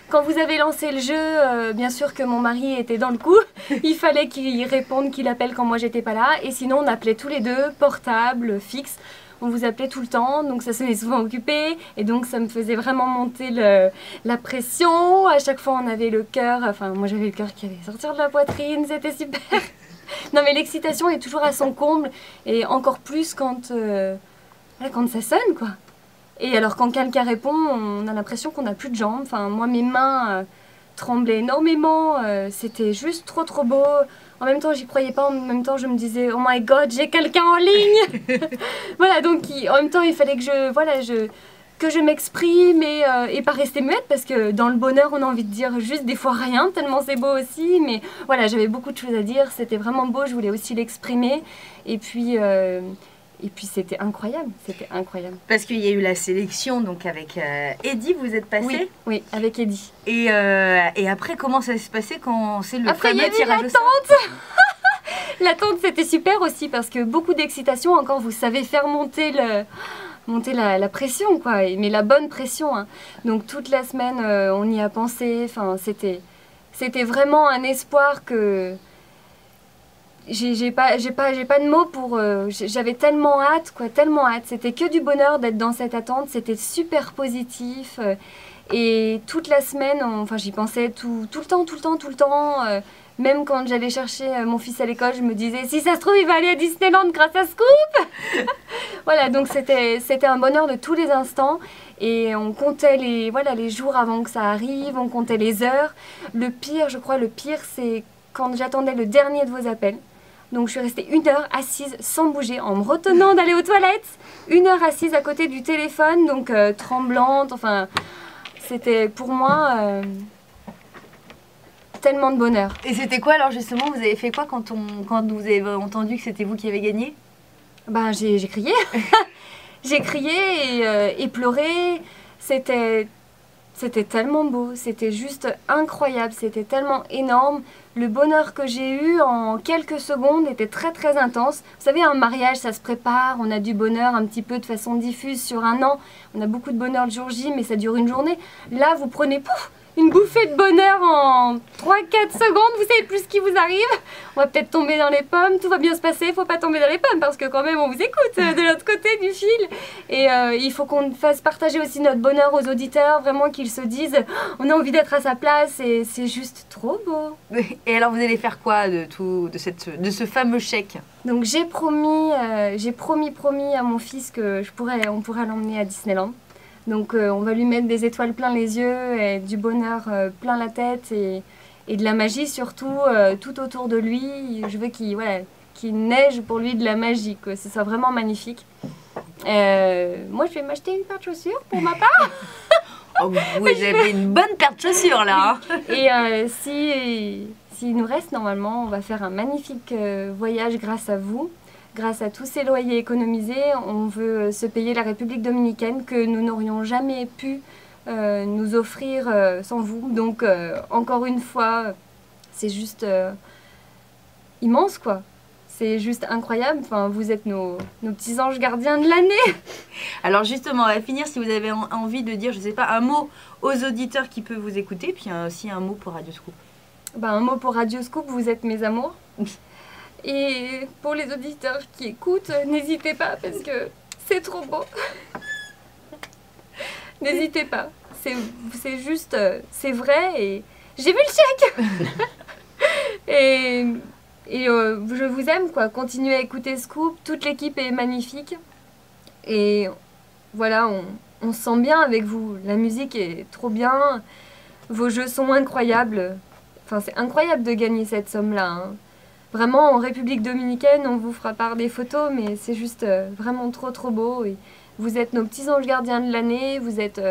Quand vous avez lancé le jeu, bien sûr que mon mari était dans le coup. Il fallait qu'il réponde, qu'il appelle quand moi j'étais pas là. Et sinon, on appelait tous les deux, portable, fixe. On vous appelait tout le temps, donc ça sonnait souvent occupé. Et donc ça me faisait vraiment monter la pression. À chaque fois, on avait le cœur, enfin moi j'avais le cœur qui allait sortir de la poitrine, c'était super. Non mais l'excitation est toujours à son comble. Et encore plus quand ça sonne, quoi. Et alors quand quelqu'un répond, on a l'impression qu'on n'a plus de jambes. Enfin, moi, mes mains tremblaient énormément. C'était juste trop trop beau. En même temps, j'y croyais pas. En même temps, je me disais, oh my god, j'ai quelqu'un en ligne. Voilà, donc en même temps, il fallait que je m'exprime et pas rester muette, parce que dans le bonheur, on a envie de dire juste des fois rien, tellement c'est beau aussi. Mais voilà, j'avais beaucoup de choses à dire. C'était vraiment beau. Je voulais aussi l'exprimer. Et puis c'était incroyable, Parce qu'il y a eu la sélection, donc avec Eddy, vous êtes passé. Oui, oui, avec Eddy. Et après, comment ça s'est passé quand c'est le après, fameux tirage au sort? L'attente, c'était super aussi, parce que beaucoup d'excitation. Encore, vous savez faire monter la pression, quoi, mais la bonne pression, hein. Donc toute la semaine, on y a pensé. Enfin, c'était vraiment un espoir que... J'ai pas de mots pour... j'avais tellement hâte, quoi, tellement hâte. C'était que du bonheur d'être dans cette attente. C'était super positif. Et toute la semaine, enfin, j'y pensais tout le temps. Même quand j'allais chercher mon fils à l'école, je me disais, si ça se trouve, il va aller à Disneyland grâce à Scoop. Voilà, donc c'était un bonheur de tous les instants. Et on comptait les jours avant que ça arrive, on comptait les heures. Le pire, c'est quand j'attendais le dernier de vos appels. Donc je suis restée 1 heure assise sans bouger, en me retenant d'aller aux toilettes. 1 heure assise à côté du téléphone, donc tremblante. Enfin, c'était pour moi tellement de bonheur. Et c'était quoi alors justement? Vous avez fait quoi quand vous avez entendu que c'était vous qui avez gagné? Ben j'ai crié. J'ai crié et pleuré. C'était tellement beau, c'était juste incroyable, c'était tellement énorme. Le bonheur que j'ai eu en quelques secondes était très très intense. Vous savez, un mariage, ça se prépare, on a du bonheur un petit peu de façon diffuse sur un an. On a beaucoup de bonheur le jour J, mais ça dure une journée. Là, vous prenez une bouffée de bonheur en 3-4 secondes, vous savez plus ce qui vous arrive. On va peut-être tomber dans les pommes, tout va bien se passer, faut pas tomber dans les pommes parce que quand même on vous écoute de l'autre côté du fil. Et il faut qu'on fasse partager aussi notre bonheur aux auditeurs, vraiment qu'ils se disent on a envie d'être à sa place et c'est juste trop beau. Et alors vous allez faire quoi de ce fameux chèque? Donc j'ai promis à mon fils que on pourrait l'emmener à Disneyland. Donc on va lui mettre des étoiles plein les yeux et du bonheur plein la tête et de la magie surtout tout autour de lui. Je veux qu'il neige pour lui de la magie, que ce soit vraiment magnifique. Moi je vais m'acheter une paire de chaussures pour ma part. Oh, vous avez une bonne paire de chaussures là. Et s'il nous reste, normalement, on va faire un magnifique voyage grâce à vous. Grâce à tous ces loyers économisés, on veut se payer la République dominicaine que nous n'aurions jamais pu nous offrir sans vous. Donc, encore une fois, c'est juste immense, quoi. C'est juste incroyable. Enfin, vous êtes nos petits anges gardiens de l'année. Alors justement, on va finir si vous avez envie de dire, je sais pas, un mot aux auditeurs qui peuvent vous écouter, puis aussi un mot pour Radio Scoop. Ben, un mot pour Radio Scoop, vous êtes mes amours. Et pour les auditeurs qui écoutent, n'hésitez pas parce que c'est trop beau. N'hésitez pas. C'est juste, c'est vrai et j'ai vu le chèque. et je vous aime, quoi. Continuez à écouter Scoop. Toute l'équipe est magnifique. Et voilà, on se sent bien avec vous. La musique est trop bien. Vos jeux sont incroyables. Enfin, c'est incroyable de gagner cette somme-là, hein. Vraiment, en République dominicaine, on vous fera part des photos, mais c'est juste vraiment trop trop beau. Et vous êtes nos petits anges gardiens de l'année, vous êtes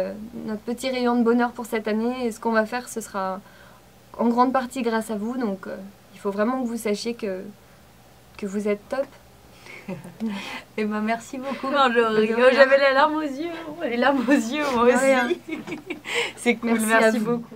notre petit rayon de bonheur pour cette année. Et ce qu'on va faire, ce sera en grande partie grâce à vous. Donc, il faut vraiment que vous sachiez que vous êtes top. Et ben merci beaucoup Marjorie. J'avais la larme aux yeux. Les larmes aux yeux, moi aussi. C'est cool, merci beaucoup.